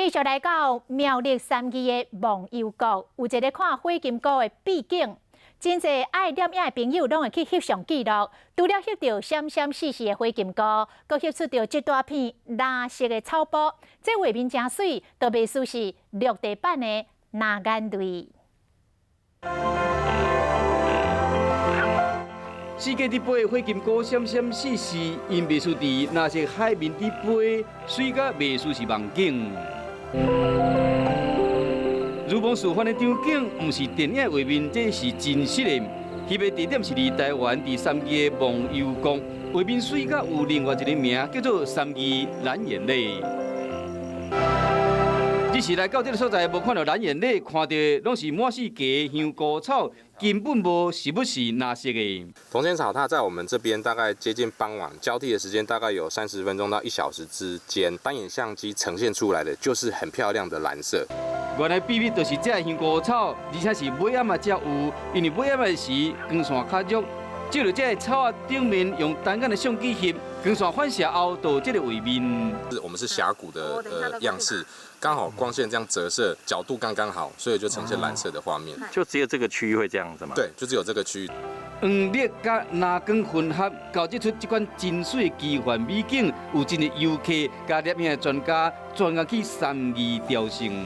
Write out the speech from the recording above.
继续来到苗栗三义的忘忧谷，有一个看火金菇的秘境，真侪爱摄影的朋友拢会去翕相记录。除了翕到闪闪细细的火金菇，阁翕出到一大片蓝色的草埔，这画面真水，都袂输是绿地版的拿眼泪。世界伫飞火金菇闪闪细细，因袂输伫那些海面伫飞，水甲袂输是梦境。如梦似幻的场景，毋是电影画面，这是真实的。翕的地点是伫台湾第三义的忘忧谷，画面水甲有另外一个名叫做三义蓝眼泪。只是来到这个所在，无看到蓝眼泪，看到拢是满是鸡香菇草，根本无是不是哪色的。铜钱草它在我们这边大概接近傍晚，交替的时间大概有30分钟到1小时之间，单眼相机呈现出来的就是很漂亮的蓝色。原来秘密就是这香菇草，而且是尾暗才有，因为尾暗时光线较弱，照着这草顶面用单眼的相机翕，光线反射后到这个画面。我们是峡谷的样式。刚好光线这样折射，角度刚刚好，所以就呈现蓝色的画面。就只有这个区域会这样子吗？对，就只有这个区域。黄绿甲蓝光混合，搞制出这款真水奇幻美景，有真的游客甲摄影专家专去三义雕成。